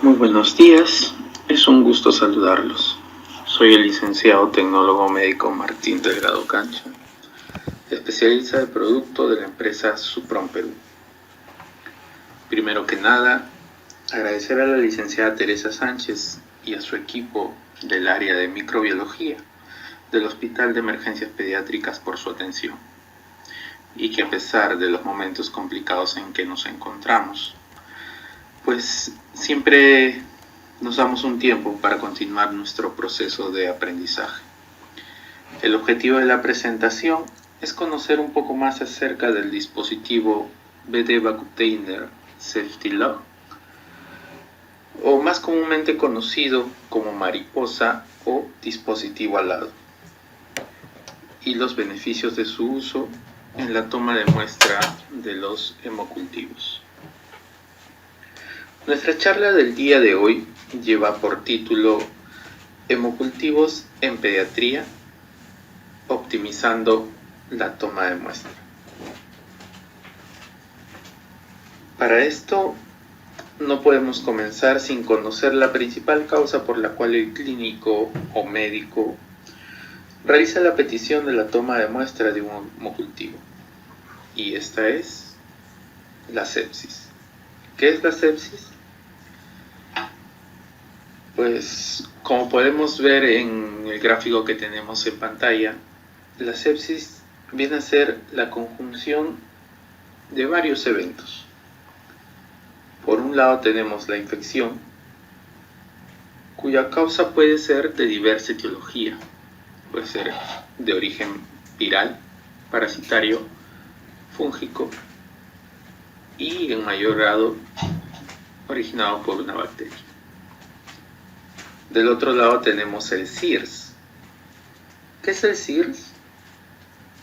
Muy buenos días, es un gusto saludarlos. Soy el licenciado tecnólogo médico Martín Delgado Cancha, especialista de producto de la empresa Supron Perú. Primero que nada, agradecer a la licenciada Teresa Sánchez y a su equipo del área de microbiología del Hospital de Emergencias Pediátricas por su atención, y que a pesar de los momentos complicados en que nos encontramos, pues siempre nos damos un tiempo para continuar nuestro proceso de aprendizaje. El objetivo de la presentación es conocer un poco más acerca del dispositivo BD Container Safety Lock, o más comúnmente conocido como mariposa o dispositivo alado, y los beneficios de su uso en la toma de muestra de los hemocultivos. Nuestra charla del día de hoy lleva por título Hemocultivos en pediatría, optimizando la toma de muestra. Para esto no podemos comenzar sin conocer la principal causa por la cual el clínico o médico realiza la petición de la toma de muestra de un hemocultivo, y esta es la sepsis. ¿Qué es la sepsis? Pues como podemos ver en el gráfico que tenemos en pantalla, la sepsis viene a ser la conjunción de varios eventos. Por un lado tenemos la infección, cuya causa puede ser de diversa etiología. Puede ser de origen viral, parasitario, fúngico y en mayor grado originado por una bacteria. Del otro lado tenemos el SIRS. ¿Qué es el SIRS?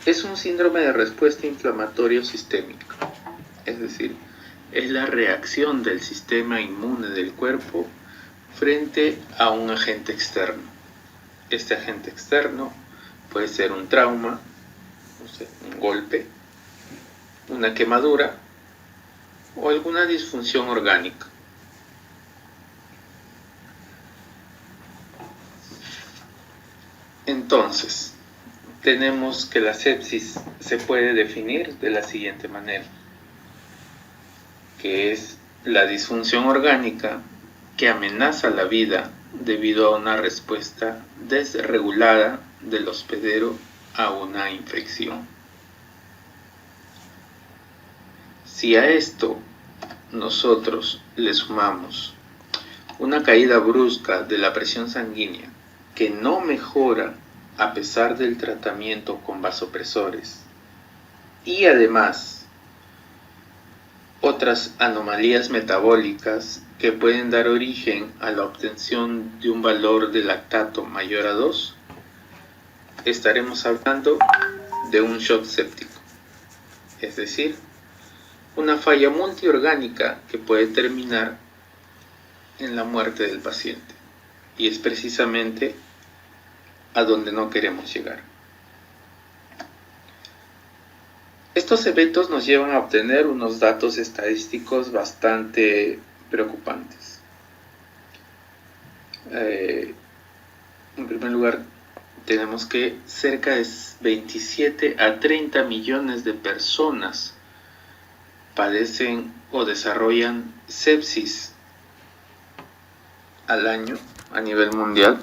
Es un síndrome de respuesta inflamatorio sistémico, es decir, es la reacción del sistema inmune del cuerpo frente a un agente externo. Este agente externo puede ser un trauma, un golpe, una quemadura o alguna disfunción orgánica. Entonces, tenemos que la sepsis se puede definir de la siguiente manera, que es la disfunción orgánica que amenaza la vida debido a una respuesta desregulada del hospedero a una infección. Si a esto nosotros le sumamos una caída brusca de la presión sanguínea que no mejora a pesar del tratamiento con vasopresores, y además otras anomalías metabólicas que pueden dar origen a la obtención de un valor de lactato mayor a 2, estaremos hablando de un shock séptico, es decir, una falla multiorgánica que puede terminar en la muerte del paciente, y es precisamente a donde no queremos llegar. Estos eventos nos llevan a obtener unos datos estadísticos bastante preocupantes. En primer lugar, tenemos que cerca de 27 a 30 millones de personas padecen o desarrollan sepsis al año a nivel mundial.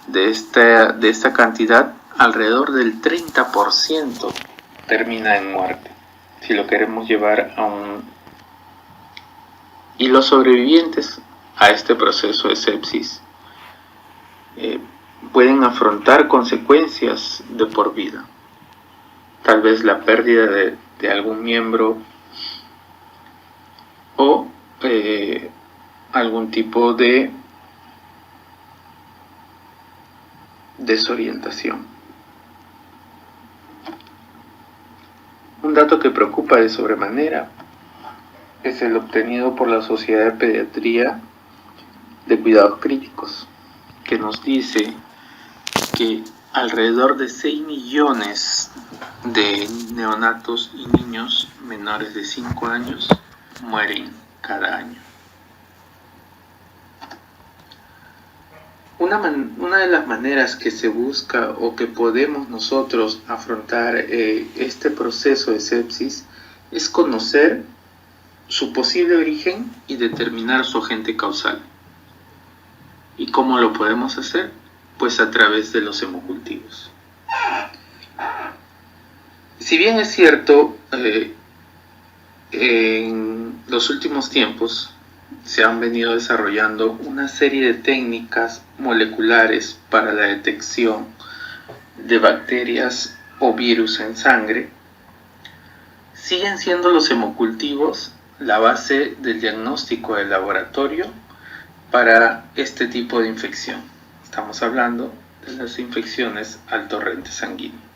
De esta cantidad, alrededor del 30% termina en muerte, si lo queremos llevar a un... Y los sobrevivientes a este proceso de sepsis pueden afrontar consecuencias de por vida. Tal vez la pérdida de algún miembro o algún tipo de desorientación. Un dato que preocupa de sobremanera es el obtenido por la Sociedad de Pediatría de Cuidados Críticos, que nos dice que alrededor de 6 millones de neonatos y niños menores de 5 años mueren cada año. una de las maneras que se busca o que podemos nosotros afrontar este proceso de sepsis es conocer su posible origen y determinar su agente causal. ¿Y cómo lo podemos hacer? Pues a través de los hemocultivos. Si bien es cierto, en los últimos tiempos se han venido desarrollando una serie de técnicas moleculares para la detección de bacterias o virus en sangre, siguen siendo los hemocultivos la base del diagnóstico de laboratorio para este tipo de infección. Estamos hablando de las infecciones al torrente sanguíneo.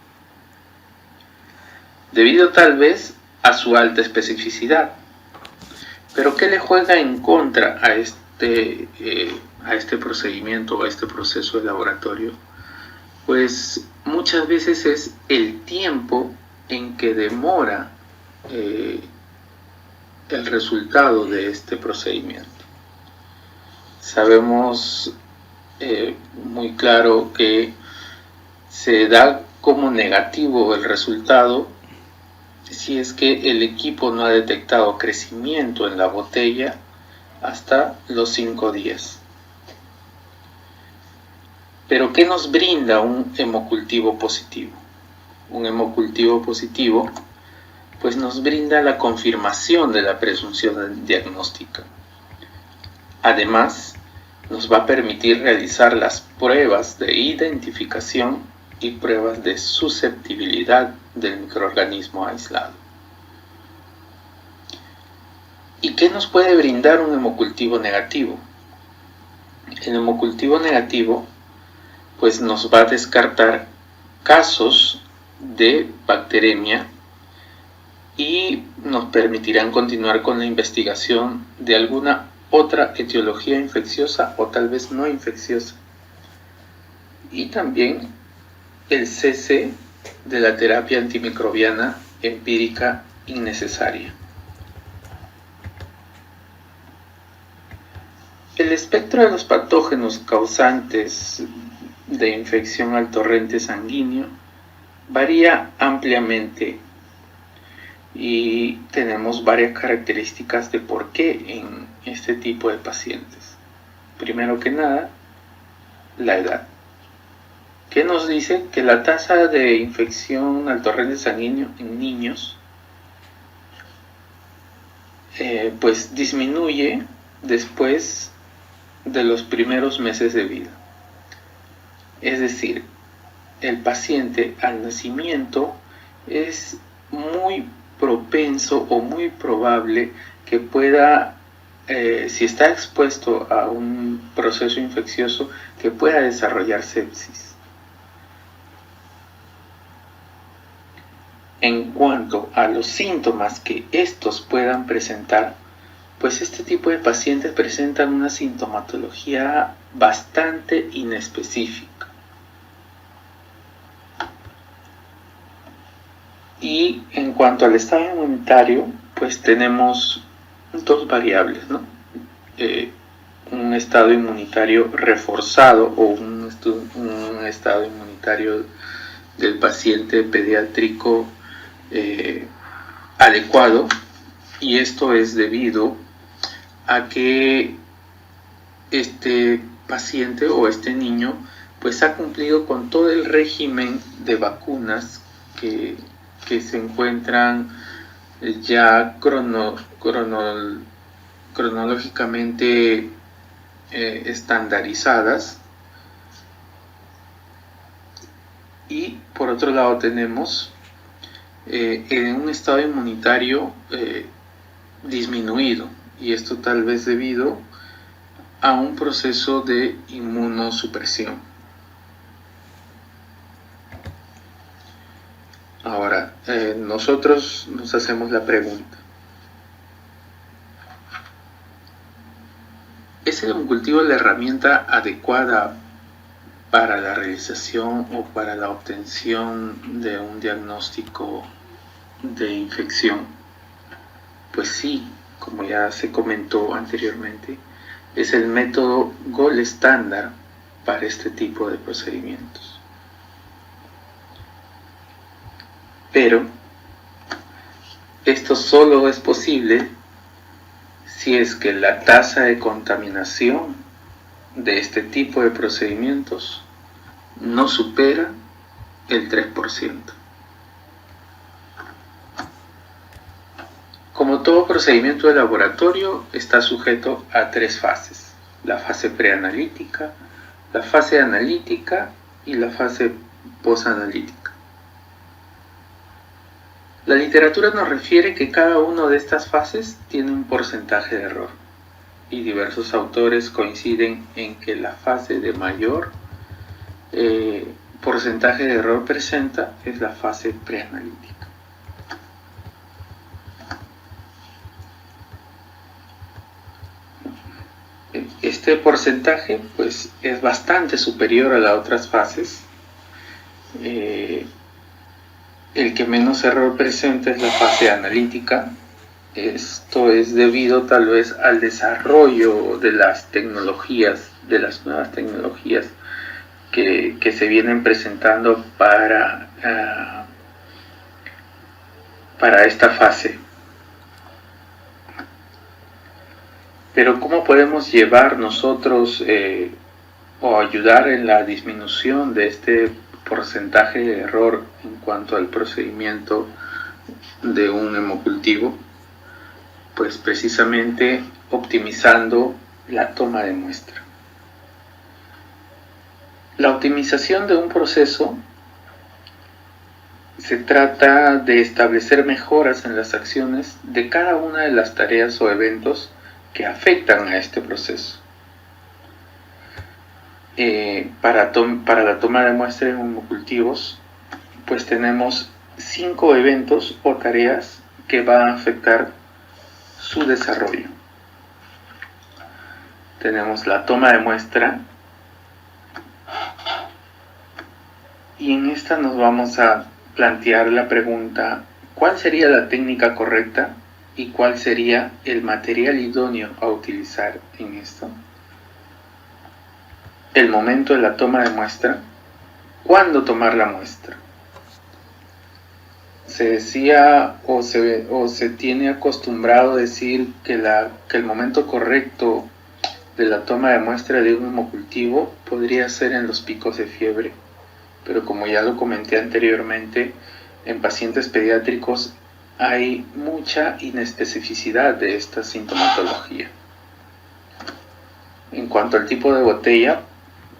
Debido tal vez a su alta especificidad. Pero ¿qué le juega en contra a este procedimiento o a este proceso de laboratorio? Pues muchas veces es el tiempo en que demora el resultado de este procedimiento. Sabemos muy claro que se da como negativo el resultado si es que el equipo no ha detectado crecimiento en la botella hasta los 5 días. Pero ¿qué nos brinda un hemocultivo positivo? Un hemocultivo positivo pues nos brinda la confirmación de la presunción diagnóstica. Además, nos va a permitir realizar las pruebas de identificación y pruebas de susceptibilidad del microorganismo aislado. ¿Y qué nos puede brindar un hemocultivo negativo? El hemocultivo negativo pues nos va a descartar casos de bacteremia y nos permitirán continuar con la investigación de alguna otra etiología infecciosa o tal vez no infecciosa. Y también el cese de la terapia antimicrobiana empírica innecesaria. El espectro de los patógenos causantes de infección al torrente sanguíneo varía ampliamente y tenemos varias características de por qué en este tipo de pacientes. Primero que nada, la edad. ¿Qué nos dice? Que la tasa de infección al torrente sanguíneo en niños pues disminuye después de los primeros meses de vida. Es decir, el paciente al nacimiento es muy propenso o muy probable que pueda, si está expuesto a un proceso infeccioso, que pueda desarrollar sepsis. En cuanto a los síntomas que estos puedan presentar, pues este tipo de pacientes presentan una sintomatología bastante inespecífica. Y en cuanto al estado inmunitario, pues tenemos dos variables, ¿no? Un estado inmunitario reforzado o un estado inmunitario del paciente pediátrico adecuado, y esto es debido a que este paciente o este niño pues ha cumplido con todo el régimen de vacunas que se encuentran ya cronológicamente estandarizadas. Y por otro lado tenemos en un estado inmunitario disminuido, y esto tal vez debido a un proceso de inmunosupresión. Ahora, nosotros nos hacemos la pregunta: ¿es el hemocultivo la herramienta adecuada para la realización o para la obtención de un diagnóstico de infección? Pues sí, como ya se comentó anteriormente, es el método gold estándar para este tipo de procedimientos. Pero esto solo es posible si es que la tasa de contaminación de este tipo de procedimientos no supera el 3%. Como todo procedimiento de laboratorio, está sujeto a 3 fases: la fase preanalítica, la fase analítica y la fase posanalítica. La literatura nos refiere que cada una de estas fases tiene un porcentaje de error, y diversos autores coinciden en que la fase de mayor porcentaje de error presenta es la fase preanalítica. Este porcentaje pues es bastante superior a las otras fases. El que menos error presenta es la fase analítica. Esto es debido tal vez al desarrollo de las tecnologías, de las nuevas tecnologías que se vienen presentando para esta fase. Pero ¿cómo podemos llevar nosotros o ayudar en la disminución de este porcentaje de error en cuanto al procedimiento de un hemocultivo? Pues precisamente optimizando la toma de muestra. La optimización de un proceso se trata de establecer mejoras en las acciones de cada una de las tareas o eventos que afectan a este proceso. Para la toma de muestra en hemocultivos, pues tenemos 5 eventos o tareas que van a afectar su desarrollo. Tenemos la toma de muestra, y en esta nos vamos a plantear la pregunta: ¿cuál sería la técnica correcta y cuál sería el material idóneo a utilizar en esto? El momento de la toma de muestra. ¿Cuándo tomar la muestra? Se decía o se tiene acostumbrado decir que el momento correcto de la toma de muestra de un hemocultivo podría ser en los picos de fiebre, pero como ya lo comenté anteriormente, en pacientes pediátricos hay mucha inespecificidad de esta sintomatología. En cuanto al tipo de botella,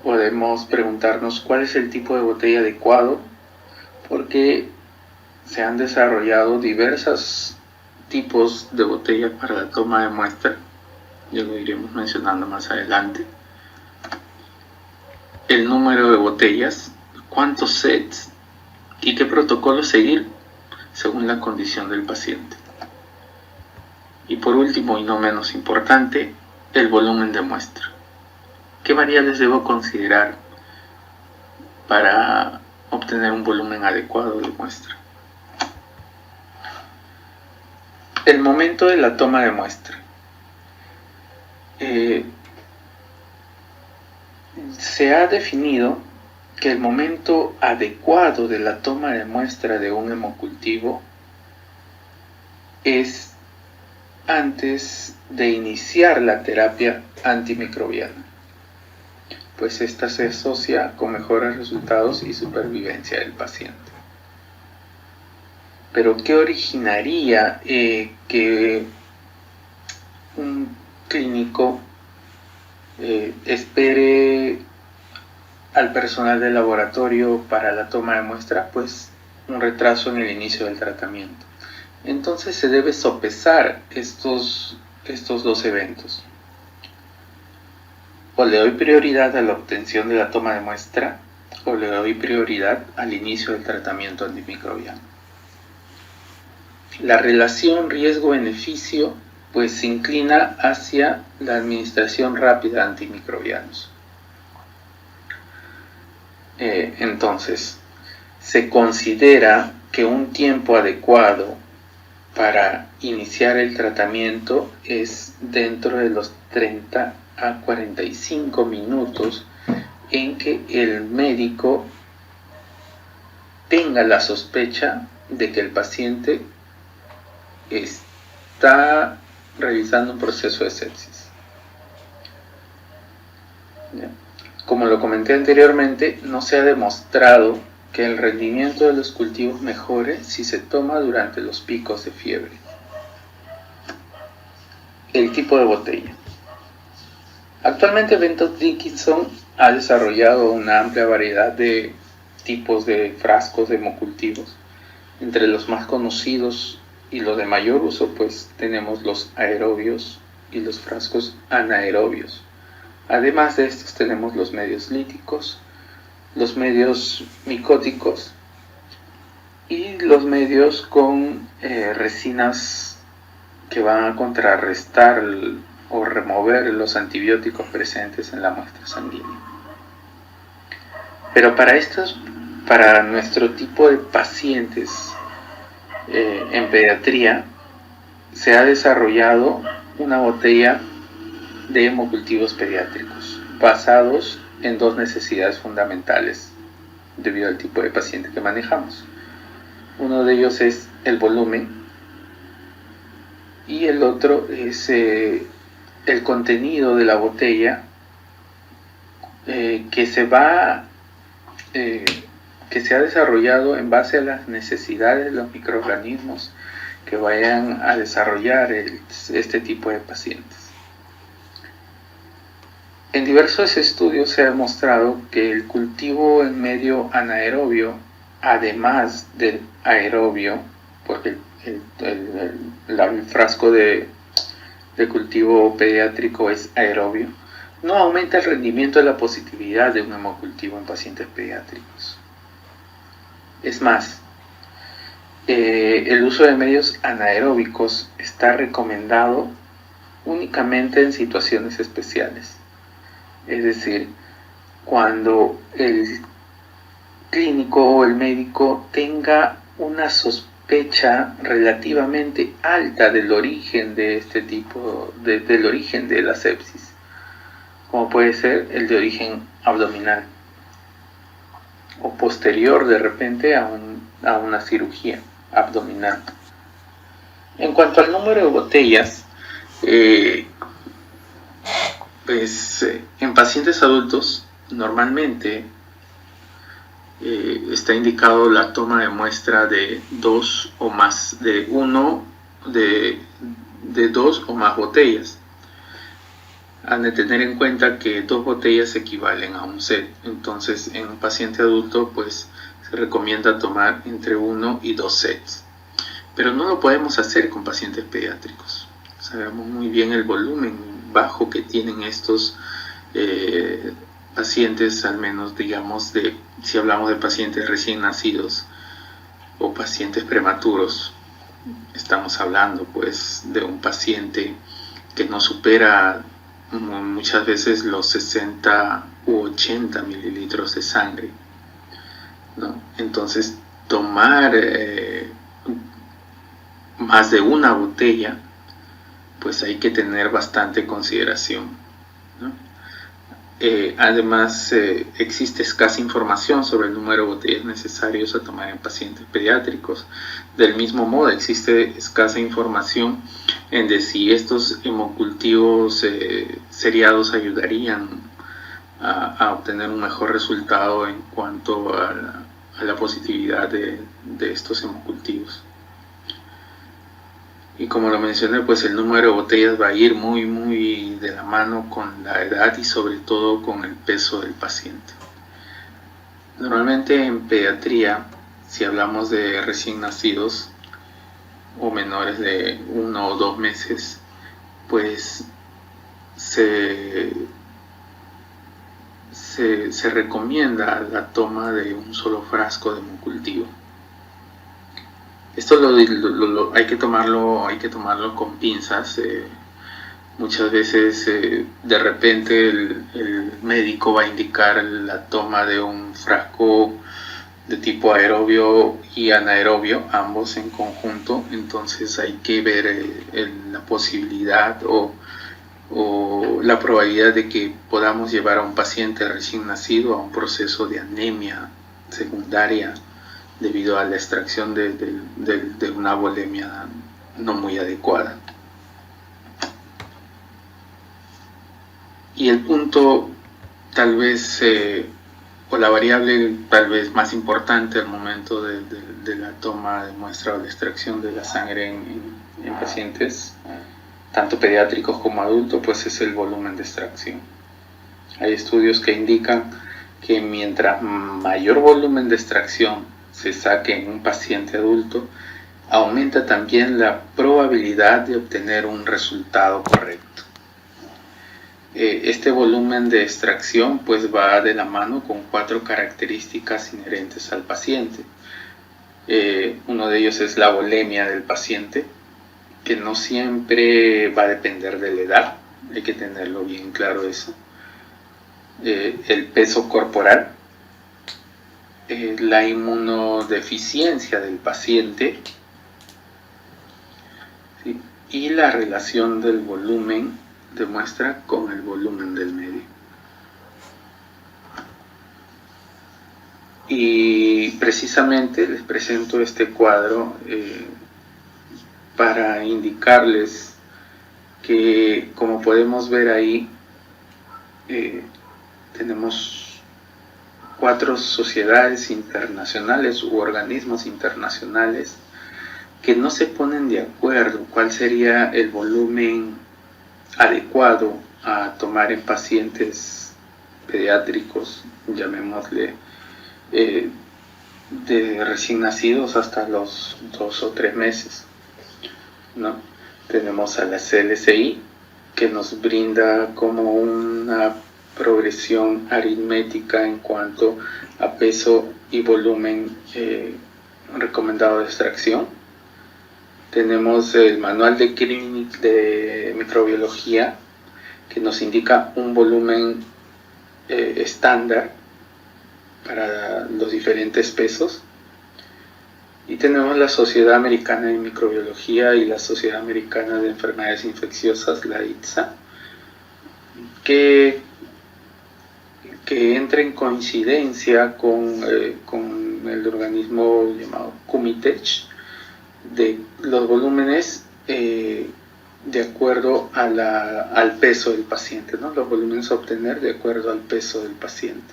podemos preguntarnos cuál es el tipo de botella adecuado, porque se han desarrollado diversos tipos de botella para la toma de muestra. Ya lo iremos mencionando más adelante. El número de botellas, cuántos sets y qué protocolo seguir según la condición del paciente. Y por último y no menos importante, el volumen de muestra. ¿Qué variables debo considerar para obtener un volumen adecuado de muestra? El momento de la toma de muestra. Se ha definido que el momento adecuado de la toma de muestra de un hemocultivo es antes de iniciar la terapia antimicrobiana, pues esta se asocia con mejores resultados y supervivencia del paciente. Pero ¿qué originaría que un clínico espere al personal del laboratorio para la toma de muestra? Pues un retraso en el inicio del tratamiento. Entonces se debe sopesar estos dos eventos. O le doy prioridad a la obtención de la toma de muestra, o le doy prioridad al inicio del tratamiento antimicrobiano. La relación riesgo-beneficio pues se inclina hacia la administración rápida de antimicrobianos. Entonces, se considera que un tiempo adecuado para iniciar el tratamiento es dentro de los 30 a 45 minutos en que el médico tenga la sospecha de que el paciente está realizando un proceso de sepsis. Como lo comenté anteriormente, no se ha demostrado que el rendimiento de los cultivos mejore si se toma durante los picos de fiebre. El tipo de botella. Actualmente Becton Dickinson ha desarrollado una amplia variedad de tipos de frascos de hemocultivos. Entre los más conocidos y los de mayor uso, pues tenemos los aerobios y los frascos anaerobios. Además de estos tenemos los medios líticos, los medios micóticos y los medios con resinas que van a contrarrestar o remover los antibióticos presentes en la muestra sanguínea. Pero para nuestro tipo de pacientes en pediatría, se ha desarrollado una botella de hemocultivos pediátricos basados en dos necesidades fundamentales debido al tipo de paciente que manejamos. Uno de ellos es el volumen y el otro es el contenido de la botella que se ha desarrollado en base a las necesidades de los microorganismos que vayan a desarrollar este tipo de pacientes. En diversos estudios se ha demostrado que el cultivo en medio anaerobio, además del aerobio, porque el frasco de cultivo pediátrico es aerobio, no aumenta el rendimiento de la positividad de un hemocultivo en pacientes pediátricos. Es más, el uso de medios anaeróbicos está recomendado únicamente en situaciones especiales. Es decir, cuando el clínico o el médico tenga una sospecha relativamente alta del origen de este tipo, del origen de la sepsis, como puede ser el de origen abdominal o posterior de repente a una cirugía abdominal. En cuanto al número de botellas, en pacientes adultos normalmente está indicado la toma de muestra de dos o más botellas. Han de tener en cuenta que 2 botellas equivalen a un set. Entonces, en un paciente adulto, pues se recomienda tomar entre 1 y 2 sets. Pero no lo podemos hacer con pacientes pediátricos. Sabemos muy bien el volumen bajo que tienen estos pacientes, al menos digamos si hablamos de pacientes recién nacidos o pacientes prematuros. Estamos hablando pues de un paciente que no supera muchas veces los 60 u 80 mililitros de sangre, ¿no? Entonces tomar más de una botella, pues hay que tener bastante consideración, ¿no? Además existe escasa información sobre el número de botellas necesarios a tomar en pacientes pediátricos. Del mismo modo existe escasa información en de si estos hemocultivos seriados ayudarían a obtener un mejor resultado en cuanto a la positividad de estos hemocultivos. Y como lo mencioné, pues el número de botellas va a ir muy muy de la mano con la edad y sobre todo con el peso del paciente. Normalmente en pediatría, si hablamos de recién nacidos o menores de 1 o 2 meses, pues se recomienda la toma de un solo frasco de hemocultivo. Esto hay que tomarlo con pinzas. Muchas veces de repente el médico va a indicar la toma de un frasco de tipo aerobio y anaerobio, ambos en conjunto. Entonces hay que ver la posibilidad o o la probabilidad de que podamos llevar a un paciente recién nacido a un proceso de anemia secundaria debido a la extracción de una volemia no muy adecuada. Y el punto tal vez, o la variable tal vez más importante al momento de la toma de muestra o la extracción de la sangre en pacientes, tanto pediátricos como adultos, pues es el volumen de extracción. Hay estudios que indican que mientras mayor volumen de extracción se saque en un paciente adulto, aumenta también la probabilidad de obtener un resultado correcto. Este volumen de extracción pues va de la mano con 4 características inherentes al paciente. Uno de ellos es la volemia del paciente, que no siempre va a depender de la edad, hay que tenerlo bien claro eso. El peso corporal, la inmunodeficiencia del paciente, ¿sí? Y la relación del volumen de muestra con el volumen del medio. Y precisamente les presento este cuadro para indicarles que, como podemos ver ahí, tenemos 4 sociedades internacionales u organismos internacionales que no se ponen de acuerdo cuál sería el volumen adecuado a tomar en pacientes pediátricos, llamémosle, de recién nacidos hasta los 2 o 3 meses, ¿no? Tenemos a la CLCI, que nos brinda como una progresión aritmética en cuanto a peso y volumen recomendado de extracción. Tenemos el manual de microbiología, que nos indica un volumen estándar para los diferentes pesos. Y tenemos la Sociedad Americana de Microbiología y la Sociedad Americana de Enfermedades Infecciosas, la ITSA, que entra en coincidencia con el organismo llamado CUMITECH, de los volúmenes de acuerdo al peso del paciente, ¿no? Los volúmenes a obtener de acuerdo al peso del paciente.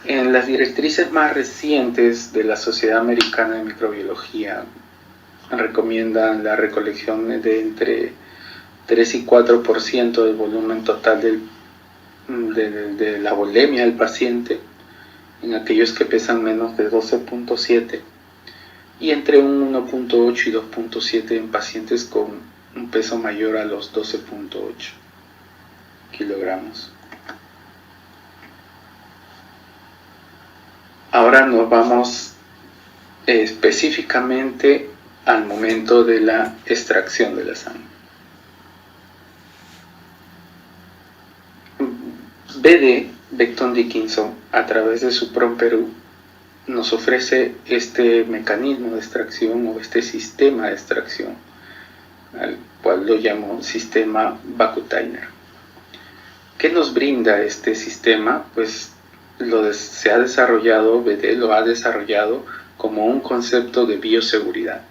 En las directrices más recientes de la Sociedad Americana de Microbiología recomiendan la recolección de entre 3 y 4% del volumen total de la volemia del paciente en aquellos que pesan menos de 12.7 y entre un 1.8 y 2.7 en pacientes con un peso mayor a los 12.8 kilogramos. Ahora nos vamos específicamente al momento de la extracción de la sangre. BD, Becton Dickinson, a través de Supron Perú, nos ofrece este mecanismo de extracción o este sistema de extracción, al cual lo llamo sistema Vacutainer. ¿Qué nos brinda este sistema? Pues se ha desarrollado, BD lo ha desarrollado como un concepto de bioseguridad,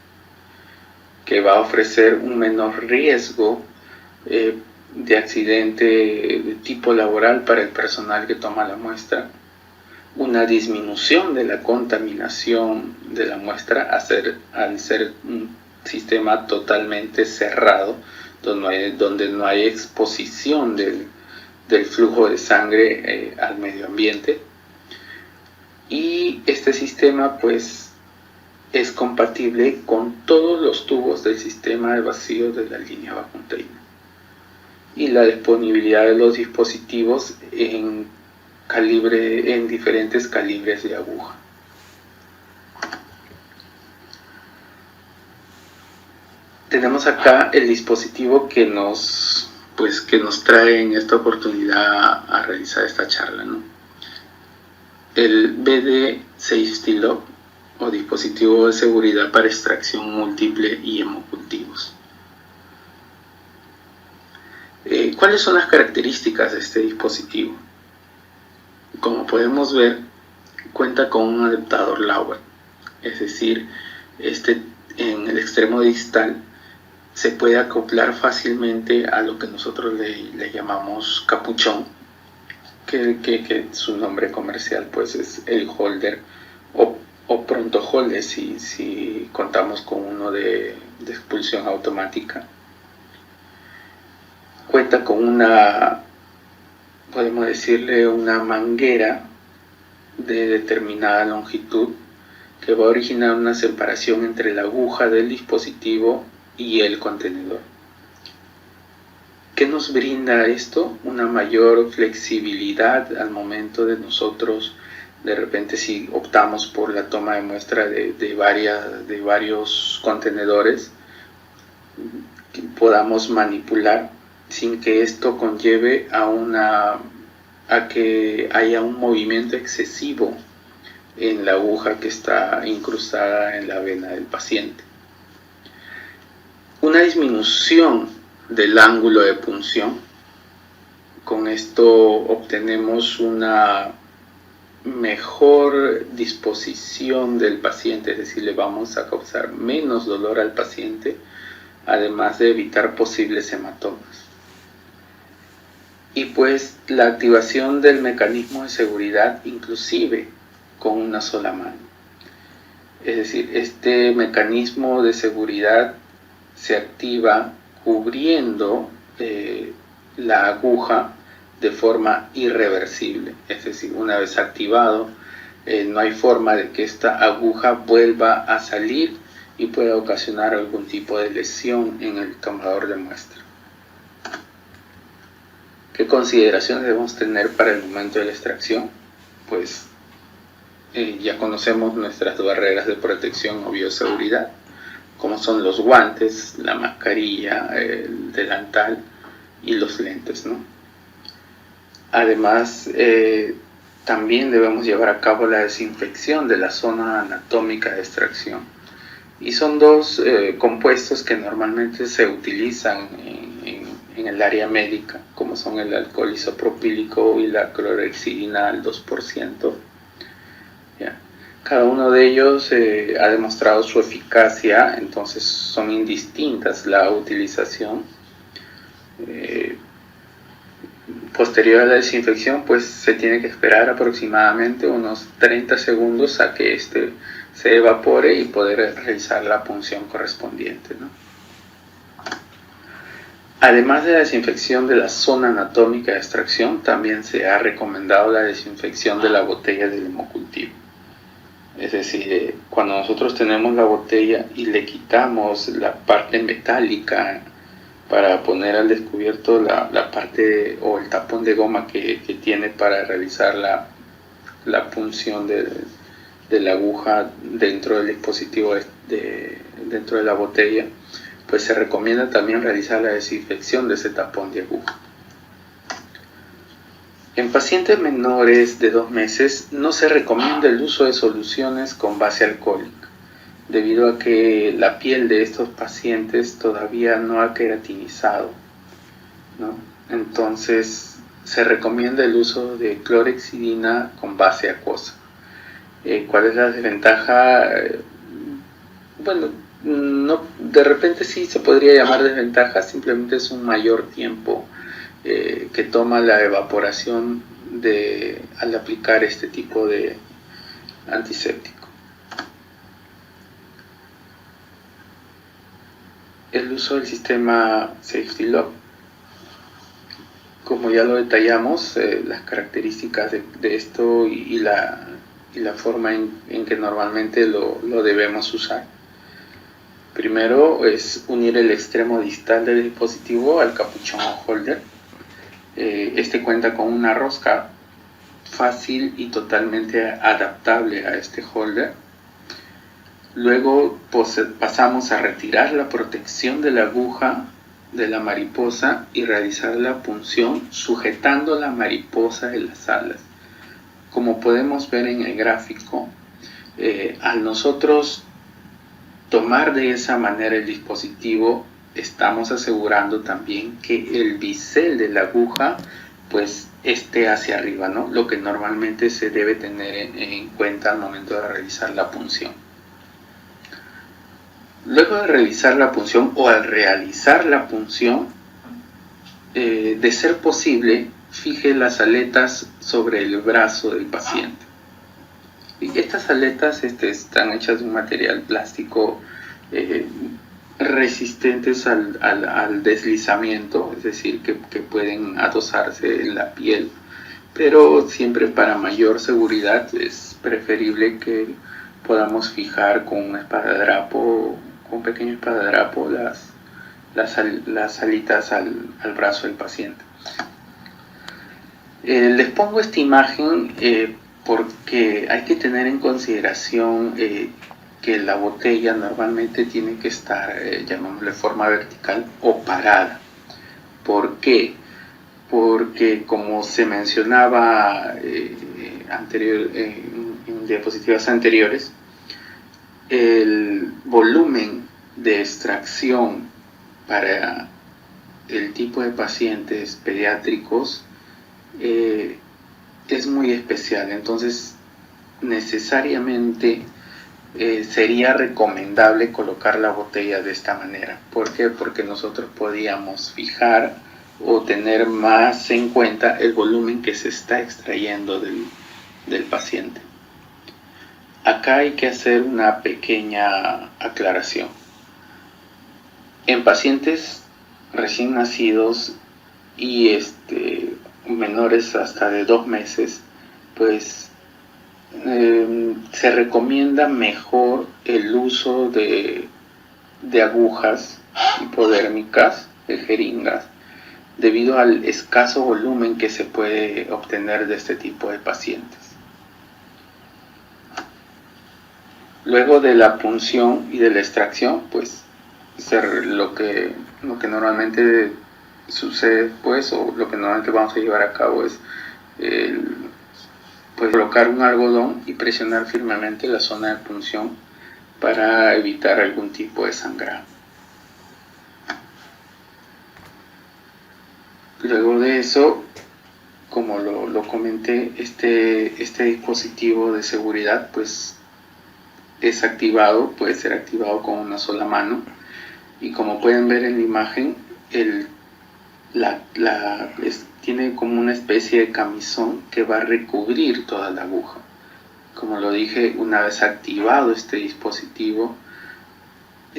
que va a ofrecer un menor riesgo de accidente de tipo laboral para el personal que toma la muestra, una disminución de la contaminación de la muestra al ser un sistema totalmente cerrado, donde no hay exposición del flujo de sangre al medio ambiente. Y este sistema pues es compatible con todos los tubos del sistema de vacío de la línea Vacutainer y la disponibilidad de los dispositivos en diferentes calibres de aguja. Tenemos acá el dispositivo que nos trae en esta oportunidad a realizar esta charla, ¿no? El BD Safety Lock, o dispositivo de seguridad para extracción múltiple y hemocultivos. ¿Cuáles son las características de este dispositivo? Como podemos ver, cuenta con un adaptador Lauer, es decir, en el extremo distal se puede acoplar fácilmente a lo que nosotros le llamamos capuchón, que su nombre comercial pues es el holder o pronto holder si contamos con uno de expulsión automática. Cuenta con podemos decirle una manguera de determinada longitud que va a originar una separación entre la aguja del dispositivo y el contenedor. ¿Qué nos brinda esto? Una mayor flexibilidad al momento de nosotros, de repente si optamos por la toma de muestra de varios contenedores, que podamos manipular sin que esto conlleve a que haya un movimiento excesivo en la aguja que está incrustada en la vena del paciente. Una disminución del ángulo de punción. Con esto obtenemos una mejor disposición del paciente, es decir, le vamos a causar menos dolor al paciente, además de evitar posibles hematomas. Y pues la activación del mecanismo de seguridad inclusive con una sola mano. Es decir, este mecanismo de seguridad se activa cubriendo la aguja de forma irreversible. Es decir, una vez activado, no hay forma de que esta aguja vuelva a salir y pueda ocasionar algún tipo de lesión en el tomador de muestra. ¿Qué consideraciones debemos tener para el momento de la extracción? Pues ya conocemos nuestras barreras de protección o bioseguridad, como son los guantes, la mascarilla, el delantal y los lentes, ¿no? Además, también debemos llevar a cabo la desinfección de la zona anatómica de extracción. Y son dos compuestos que normalmente se utilizan en el área médica, como son el alcohol isopropílico y la clorhexidina al 2%. ¿Ya? Cada uno de ellos ha demostrado su eficacia, entonces son indistintas la utilización. Posterior a la desinfección, pues se tiene que esperar aproximadamente unos 30 segundos a que este se evapore y poder realizar la punción correspondiente, ¿no? Además de la desinfección de la zona anatómica de extracción, también se ha recomendado la desinfección de la botella del hemocultivo. Es decir, cuando nosotros tenemos la botella y le quitamos la parte metálica para poner al descubierto la parte o el tapón de goma que tiene para realizar la punción de la aguja dentro del dispositivo dentro de la botella, pues se recomienda también realizar la desinfección de ese tapón de aguja. En pacientes menores de 2 meses no se recomienda el uso de soluciones con base alcohólica, debido a que la piel de estos pacientes todavía no ha queratinizado, ¿no? Entonces se recomienda el uso de clorhexidina con base acuosa. ¿Cuál es la desventaja? Bueno, no, de repente sí se podría llamar desventaja, simplemente es un mayor tiempo que toma la evaporación al aplicar este tipo de antiséptico. El uso del sistema Safety Lock, como ya lo detallamos, las características de esto y la forma en que normalmente lo debemos usar. Primero es unir el extremo distal del dispositivo al capuchón o holder. Este cuenta con una rosca fácil y totalmente adaptable a este holder. Luego pasamos a retirar la protección de la aguja de la mariposa y realizar la punción sujetando la mariposa de las alas. Como podemos ver en el gráfico, al nosotros tomar de esa manera el dispositivo, estamos asegurando también que el bisel de la aguja pues esté hacia arriba, ¿no? Lo que normalmente se debe tener en cuenta al momento de realizar la punción. Luego de realizar la punción o al realizar la punción, de ser posible, fije las aletas sobre el brazo del paciente. Y estas aletas están hechas de un material plástico resistentes al deslizamiento, es decir, que pueden adosarse en la piel, pero siempre para mayor seguridad es preferible que podamos fijar con una espadadrapo, con un pequeño espadadrapo, las alitas al brazo del paciente. Les pongo esta imagen porque hay que tener en consideración que la botella normalmente tiene que estar, llamémosle, forma vertical o parada. ¿Por qué? Porque como se mencionaba en diapositivas anteriores, el volumen de extracción para el tipo de pacientes pediátricos es muy especial. Entonces necesariamente sería recomendable colocar la botella de esta manera. ¿Por qué? Porque nosotros podíamos fijar o tener más en cuenta el volumen que se está extrayendo del paciente. Acá hay que hacer una pequeña aclaración. En pacientes recién nacidos y menores hasta de 2 meses, pues se recomienda mejor el uso de agujas hipodérmicas, de jeringas, debido al escaso volumen que se puede obtener de este tipo de pacientes. Luego de la punción y de la extracción, pues lo que normalmente sucede, pues, o lo que normalmente vamos a llevar a cabo es pues colocar un algodón y presionar firmemente la zona de punción para evitar algún tipo de sangrado. Luego de eso, como lo comenté, este dispositivo de seguridad pues es activado, puede ser activado con una sola mano, y como pueden ver en la imagen, tiene como una especie de camisón que va a recubrir toda la aguja. Como lo dije, una vez activado este dispositivo,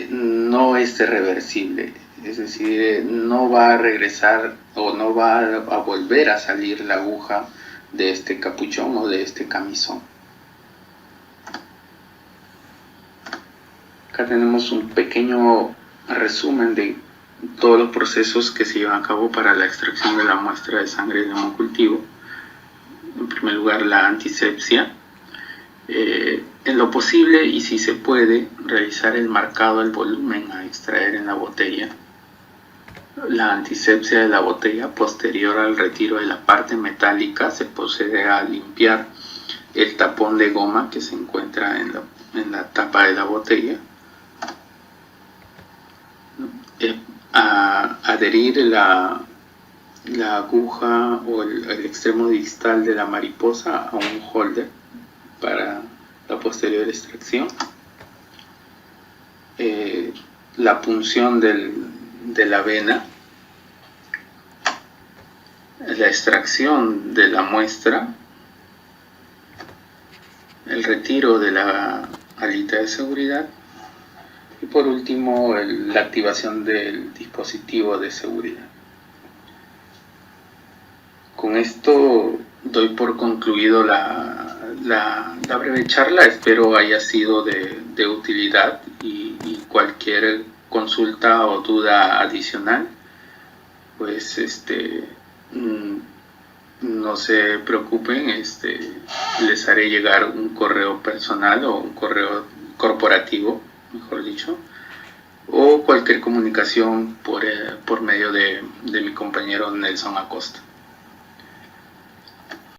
no es reversible, es decir, no va a regresar o no va a volver a salir la aguja de este capuchón o de este camisón. Acá tenemos un pequeño resumen de todos los procesos que se llevan a cabo para la extracción de la muestra de sangre del hemocultivo. En primer lugar, la antisepsia. En lo posible, y si se puede, realizar el marcado del volumen a extraer en la botella. La antisepsia de la botella, posterior al retiro de la parte metálica, se procede a limpiar el tapón de goma que se encuentra en la tapa de la botella, a adherir la aguja o el extremo distal de la mariposa a un holder para la posterior extracción, la punción de la vena, la extracción de la muestra, el retiro de la alita de seguridad y por último la activación del dispositivo de seguridad. Con esto doy por concluido la breve charla. Espero haya sido de utilidad y cualquier consulta o duda adicional, pues no se preocupen, les haré llegar un correo personal o un correo corporativo, mejor dicho, o cualquier comunicación por medio de mi compañero Nelson Acosta.